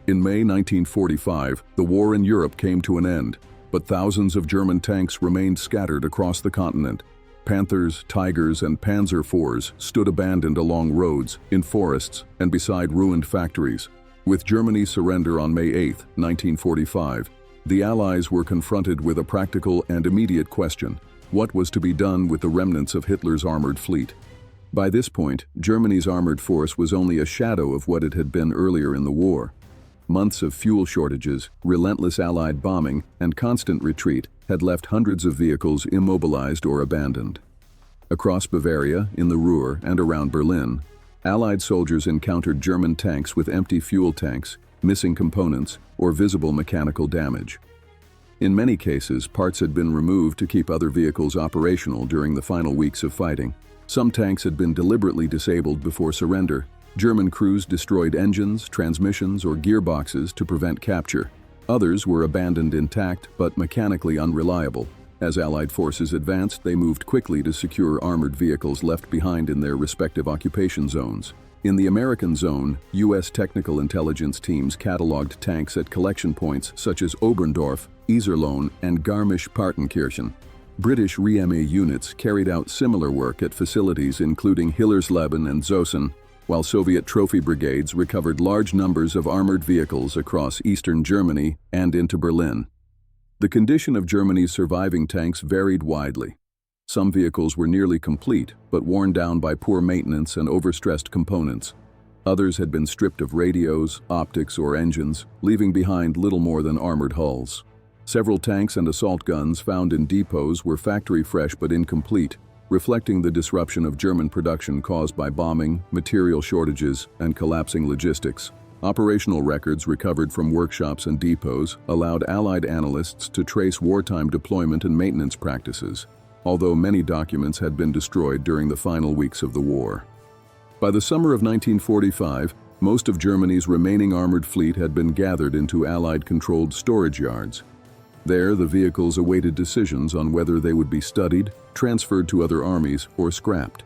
In May 1945, the war in Europe came to an end, but thousands of German tanks remained scattered across the continent. Panthers, Tigers, and Panzer IVs stood abandoned along roads, in forests, and beside ruined factories. With Germany's surrender on May 8, 1945, the Allies were confronted with a practical and immediate question: what was to be done with the remnants of Hitler's armored fleet? By this point, Germany's armored force was only a shadow of what it had been earlier in the war. Months of fuel shortages, relentless Allied bombing, and constant retreat had left hundreds of vehicles immobilized or abandoned. Across Bavaria, in the Ruhr, and around Berlin, Allied soldiers encountered German tanks with empty fuel tanks, missing components, or visible mechanical damage. In many cases, parts had been removed to keep other vehicles operational during the final weeks of fighting. Some tanks had been deliberately disabled before surrender. German crews destroyed engines, transmissions, or gearboxes to prevent capture. Others were abandoned intact but mechanically unreliable. As Allied forces advanced, they moved quickly to secure armored vehicles left behind in their respective occupation zones. In the American zone, U.S. technical intelligence teams cataloged tanks at collection points such as Oberndorf, Iserlohn, and Garmisch-Partenkirchen. British RMA units carried out similar work at facilities including Hillersleben and Zossen, while Soviet trophy brigades recovered large numbers of armored vehicles across eastern Germany and into Berlin. The condition of Germany's surviving tanks varied widely. Some vehicles were nearly complete, but worn down by poor maintenance and overstressed components. Others had been stripped of radios, optics, or engines, leaving behind little more than armored hulls. Several tanks and assault guns found in depots were factory fresh but incomplete, reflecting the disruption of German production caused by bombing, material shortages, and collapsing logistics. Operational records recovered from workshops and depots allowed Allied analysts to trace wartime deployment and maintenance practices, although many documents had been destroyed during the final weeks of the war. By the summer of 1945, most of Germany's remaining armored fleet had been gathered into Allied-controlled storage yards. There, the vehicles awaited decisions on whether they would be studied, transferred to other armies, or scrapped.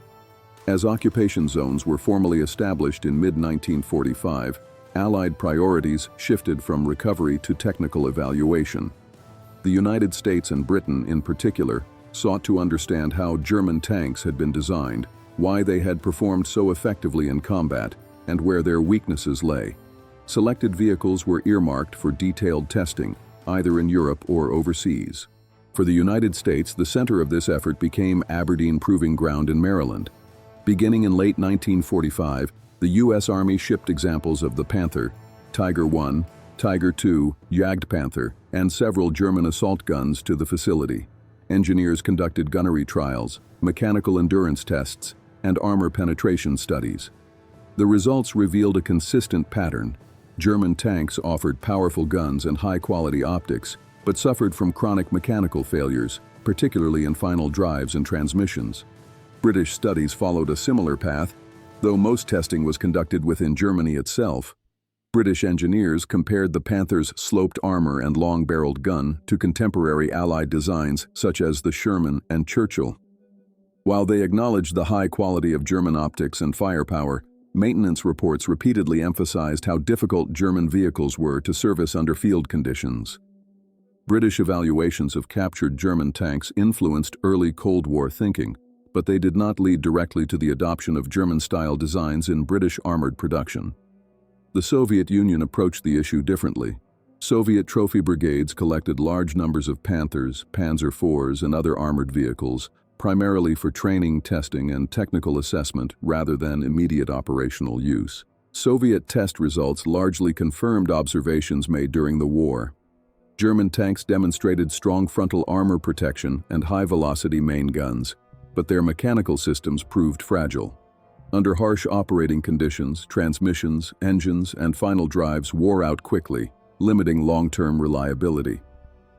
As occupation zones were formally established in mid-1945, Allied priorities shifted from recovery to technical evaluation. The United States and Britain, in particular, sought to understand how German tanks had been designed, why they had performed so effectively in combat, and where their weaknesses lay. Selected vehicles were earmarked for detailed testing, either in Europe or overseas. For the United States, the center of this effort became Aberdeen Proving Ground in Maryland. Beginning in late 1945, the U.S. Army shipped examples of the Panther, Tiger I, Tiger II, Jagdpanther, and several German assault guns to the facility. Engineers conducted gunnery trials, mechanical endurance tests, and armor penetration studies. The results revealed a consistent pattern. German tanks offered powerful guns and high-quality optics, but suffered from chronic mechanical failures, particularly in final drives and transmissions. British studies followed a similar path, though most testing was conducted within Germany itself. British engineers compared the Panther's sloped armor and long-barreled gun to contemporary Allied designs such as the Sherman and Churchill. While they acknowledged the high quality of German optics and firepower, maintenance reports repeatedly emphasized how difficult German vehicles were to service under field conditions. British evaluations of captured German tanks influenced early Cold War thinking, but they did not lead directly to the adoption of German-style designs in British armored production. The Soviet Union approached the issue differently. Soviet trophy brigades collected large numbers of Panthers, Panzer IVs, and other armored vehicles, primarily for training, testing, and technical assessment rather than immediate operational use. Soviet test results largely confirmed observations made during the war. German tanks demonstrated strong frontal armor protection and high-velocity main guns, but their mechanical systems proved fragile. Under harsh operating conditions, transmissions, engines, and final drives wore out quickly, limiting long-term reliability.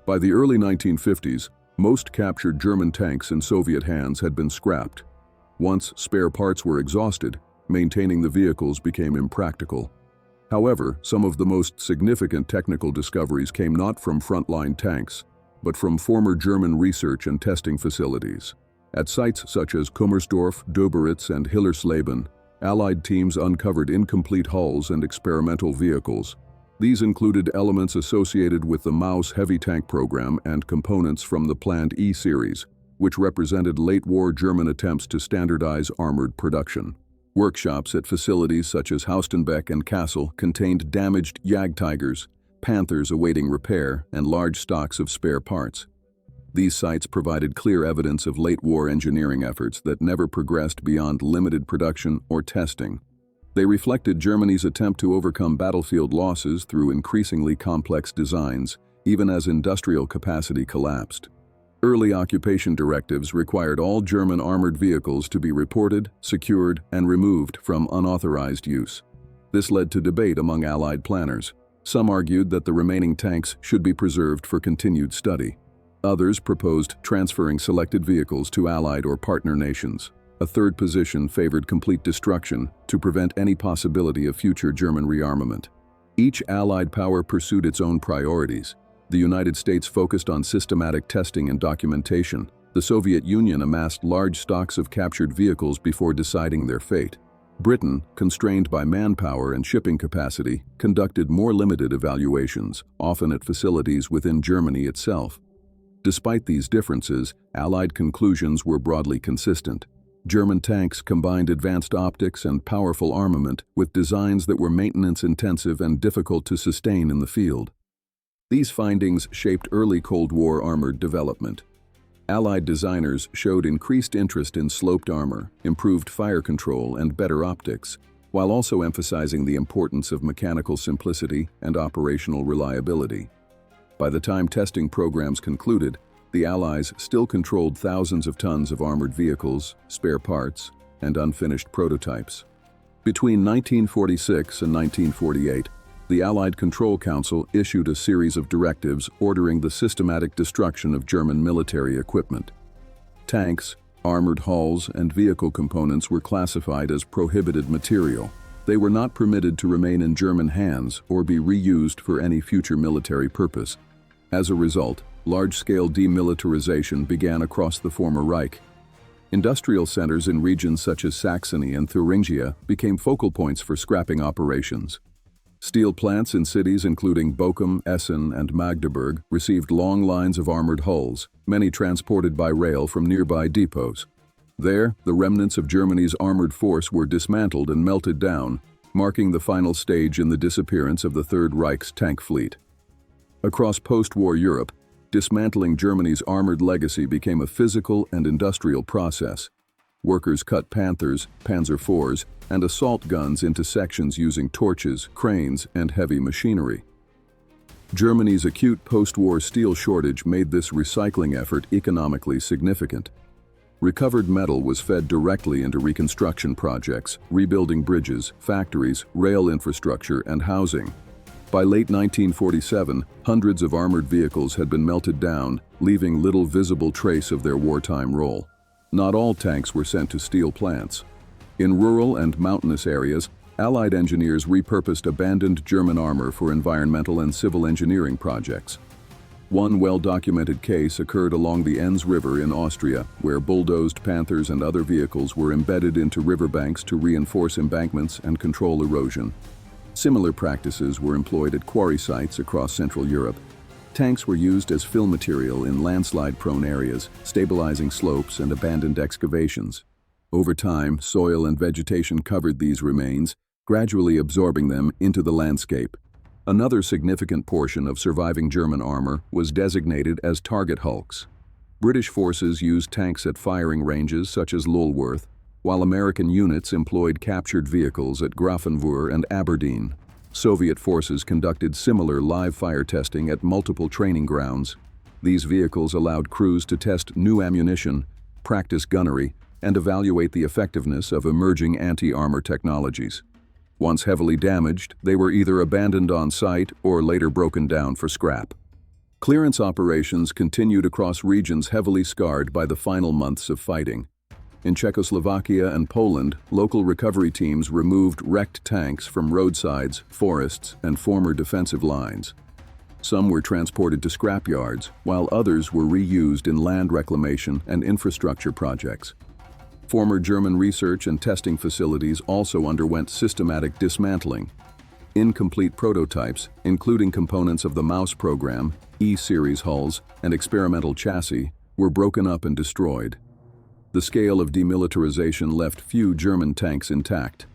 By the early 1950s, most captured German tanks in Soviet hands had been scrapped. Once spare parts were exhausted, maintaining the vehicles became impractical. However, some of the most significant technical discoveries came not from frontline tanks, but from former German research and testing facilities. At sites such as Kummersdorf, Döberitz, and Hillersleben, Allied teams uncovered incomplete hulls and experimental vehicles. These included elements associated with the Maus heavy tank program and components from the planned E series, which represented late-war German attempts to standardize armored production. Workshops at facilities such as Haustenbeck and Kassel contained damaged Jagdtigers, Panthers awaiting repair, and large stocks of spare parts. These sites provided clear evidence of late-war engineering efforts that never progressed beyond limited production or testing. They reflected Germany's attempt to overcome battlefield losses through increasingly complex designs, even as industrial capacity collapsed. Early occupation directives required all German armored vehicles to be reported, secured, and removed from unauthorized use. This led to debate among Allied planners. Some argued that the remaining tanks should be preserved for continued study. Others proposed transferring selected vehicles to Allied or partner nations. A third position favored complete destruction to prevent any possibility of future German rearmament. Each Allied power pursued its own priorities. The United States focused on systematic testing and documentation. The Soviet Union amassed large stocks of captured vehicles before deciding their fate. Britain, constrained by manpower and shipping capacity, conducted more limited evaluations, often at facilities within Germany itself. Despite these differences, Allied conclusions were broadly consistent. German tanks combined advanced optics and powerful armament with designs that were maintenance-intensive and difficult to sustain in the field. These findings shaped early Cold War armored development. Allied designers showed increased interest in sloped armor, improved fire control, and better optics, while also emphasizing the importance of mechanical simplicity and operational reliability. By the time testing programs concluded, the Allies still controlled thousands of tons of armored vehicles, spare parts, and unfinished prototypes. Between 1946 and 1948, the Allied Control Council issued a series of directives ordering the systematic destruction of German military equipment. Tanks, armored hulls, and vehicle components were classified as prohibited material. They were not permitted to remain in German hands or be reused for any future military purpose. As a result, large-scale demilitarization began across the former Reich. Industrial centers in regions such as Saxony and Thuringia became focal points for scrapping operations. Steel plants in cities including Bochum, Essen, and Magdeburg received long lines of armored hulls, many transported by rail from nearby depots. There, the remnants of Germany's armored force were dismantled and melted down, marking the final stage in the disappearance of the Third Reich's tank fleet. Across post-war Europe, dismantling Germany's armored legacy became a physical and industrial process. Workers cut Panthers, Panzer IVs, and assault guns into sections using torches, cranes, and heavy machinery. Germany's acute post-war steel shortage made this recycling effort economically significant. Recovered metal was fed directly into reconstruction projects, rebuilding bridges, factories, rail infrastructure, and housing. By late 1947, hundreds of armored vehicles had been melted down, leaving little visible trace of their wartime role. Not all tanks were sent to steel plants. In rural and mountainous areas, Allied engineers repurposed abandoned German armor for environmental and civil engineering projects. One well-documented case occurred along the Enns River in Austria, where bulldozed Panthers and other vehicles were embedded into riverbanks to reinforce embankments and control erosion. Similar practices were employed at quarry sites across Central Europe. Tanks were used as fill material in landslide-prone areas, stabilizing slopes and abandoned excavations. Over time, soil and vegetation covered these remains, gradually absorbing them into the landscape. Another significant portion of surviving German armor was designated as target hulks. British forces used tanks at firing ranges such as Lulworth, while American units employed captured vehicles at Grafenwohr and Aberdeen. Soviet forces conducted similar live fire testing at multiple training grounds. These vehicles allowed crews to test new ammunition, practice gunnery, and evaluate the effectiveness of emerging anti-armor technologies. Once heavily damaged, they were either abandoned on site or later broken down for scrap. Clearance operations continued across regions heavily scarred by the final months of fighting. In Czechoslovakia and Poland, local recovery teams removed wrecked tanks from roadsides, forests, and former defensive lines. Some were transported to scrapyards, while others were reused in land reclamation and infrastructure projects. Former German research and testing facilities also underwent systematic dismantling. Incomplete prototypes, including components of the Maus program, E-series hulls, and experimental chassis, were broken up and destroyed. The scale of demilitarization left few German tanks intact.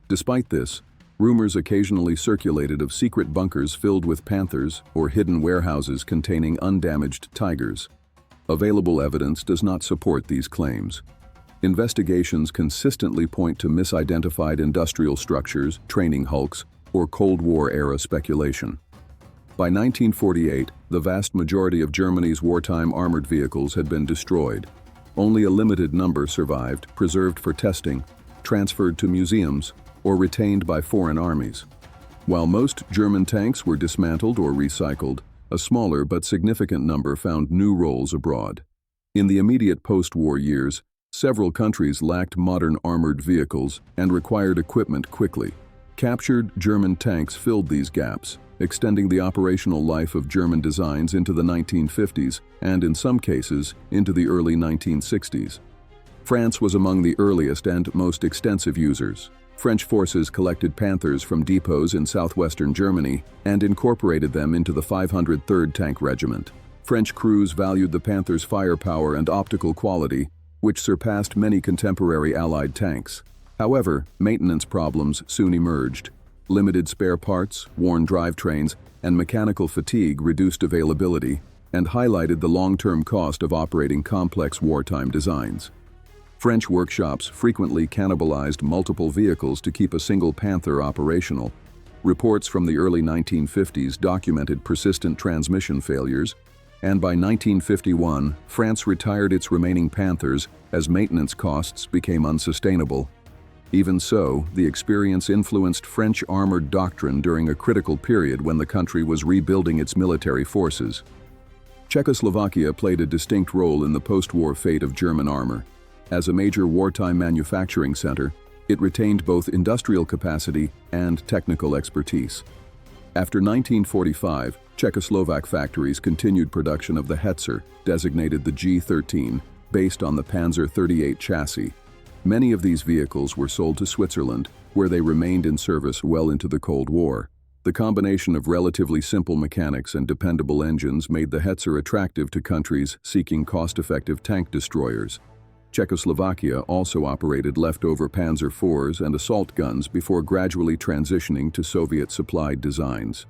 Despite this, rumors occasionally circulated of secret bunkers filled with Panthers or hidden warehouses containing undamaged Tigers. Available evidence does not support these claims. Investigations consistently point to misidentified industrial structures, training hulks, or Cold War-era speculation. By 1948, the vast majority of Germany's wartime armored vehicles had been destroyed. Only a limited number survived, preserved for testing, transferred to museums, or retained by foreign armies. While most German tanks were dismantled or recycled, a smaller but significant number found new roles abroad. In the immediate post-war years, several countries lacked modern armored vehicles and required equipment quickly. Captured German tanks filled these gaps, extending the operational life of German designs into the 1950s and, in some cases, into the early 1960s. France was among the earliest and most extensive users. French forces collected Panthers from depots in southwestern Germany and incorporated them into the 503rd Tank Regiment. French crews valued the Panthers' firepower and optical quality, which surpassed many contemporary Allied tanks. However, maintenance problems soon emerged. Limited spare parts, worn drivetrains, and mechanical fatigue reduced availability and highlighted the long-term cost of operating complex wartime designs. French workshops frequently cannibalized multiple vehicles to keep a single Panther operational. Reports from the early 1950s documented persistent transmission failures, and by 1951, France retired its remaining Panthers as maintenance costs became unsustainable. Even so, the experience influenced French armored doctrine during a critical period when the country was rebuilding its military forces. Czechoslovakia played a distinct role in the post-war fate of German armor. As a major wartime manufacturing center, it retained both industrial capacity and technical expertise. After 1945, Czechoslovak factories continued production of the Hetzer, designated the G-13, based on the Panzer 38 chassis. Many of these vehicles were sold to Switzerland, where they remained in service well into the Cold War. The combination of relatively simple mechanics and dependable engines made the Hetzer attractive to countries seeking cost-effective tank destroyers. Czechoslovakia also operated leftover Panzer IVs and assault guns before gradually transitioning to Soviet-supplied designs.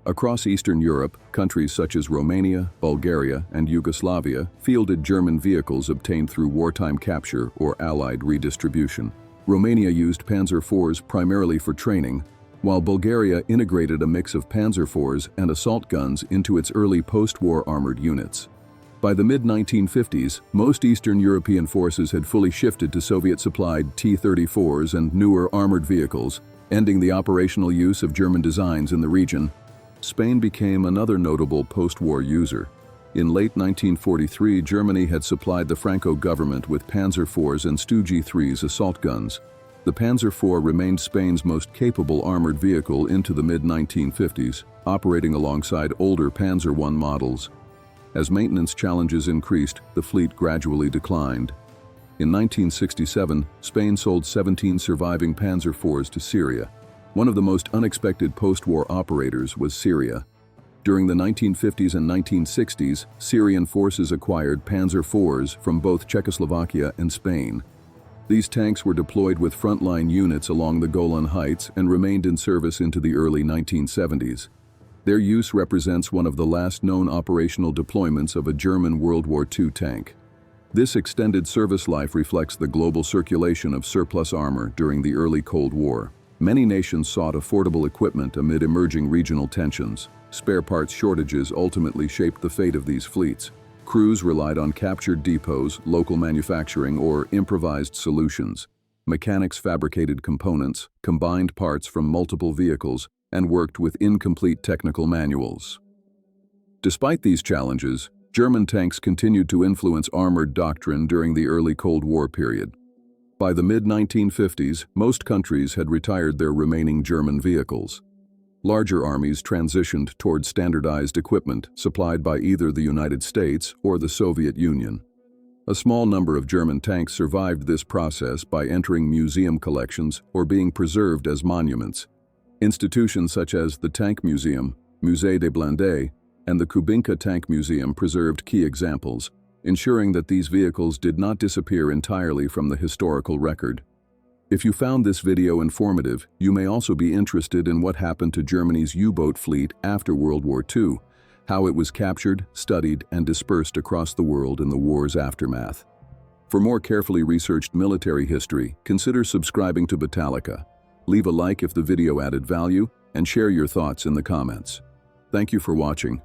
Across Eastern Europe, countries such as Romania, Bulgaria, and Yugoslavia fielded German vehicles obtained through wartime capture or Allied redistribution. Romania used Panzer IVs primarily for training, while Bulgaria integrated a mix of Panzer IVs and assault guns into its early post-war armored units. By the mid-1950s, most Eastern European forces had fully shifted to Soviet-supplied T-34s and newer armored vehicles, ending the operational use of German designs in the region. Spain became another notable post-war user. In late 1943, Germany had supplied the Franco government with Panzer IVs and Stu G3s assault guns. The Panzer IV remained Spain's most capable armored vehicle into the mid-1950s, operating alongside older Panzer I models. As maintenance challenges increased, the fleet gradually declined. In 1967, Spain sold 17 surviving Panzer IVs to Syria. One of the most unexpected post-war operators was Syria. During the 1950s and 1960s, Syrian forces acquired Panzer IVs from both Czechoslovakia and Spain. These tanks were deployed with frontline units along the Golan Heights and remained in service into the early 1970s. Their use represents one of the last known operational deployments of a German World War II tank. This extended service life reflects the global circulation of surplus armor during the early Cold War. Many nations sought affordable equipment amid emerging regional tensions. Spare parts shortages ultimately shaped the fate of these fleets. Crews relied on captured depots, local manufacturing, or improvised solutions. Mechanics fabricated components, combined parts from multiple vehicles, and worked with incomplete technical manuals. Despite these challenges, German tanks continued to influence armored doctrine during the early Cold War period. By the mid-1950s, most countries had retired their remaining German vehicles. Larger armies transitioned toward standardized equipment supplied by either the United States or the Soviet Union. A small number of German tanks survived this process by entering museum collections or being preserved as monuments. Institutions such as the Tank Museum, Musée des Blindés, and the Kubinka Tank Museum preserved key examples, ensuring that these vehicles did not disappear entirely from the historical record. If you found this video informative, you may also be interested in what happened to Germany's U-boat fleet after World War II, how it was captured, studied, and dispersed across the world in the war's aftermath. For more carefully researched military history, consider subscribing to Battalica. Leave a like if the video added value, and share your thoughts in the comments. Thank you for watching.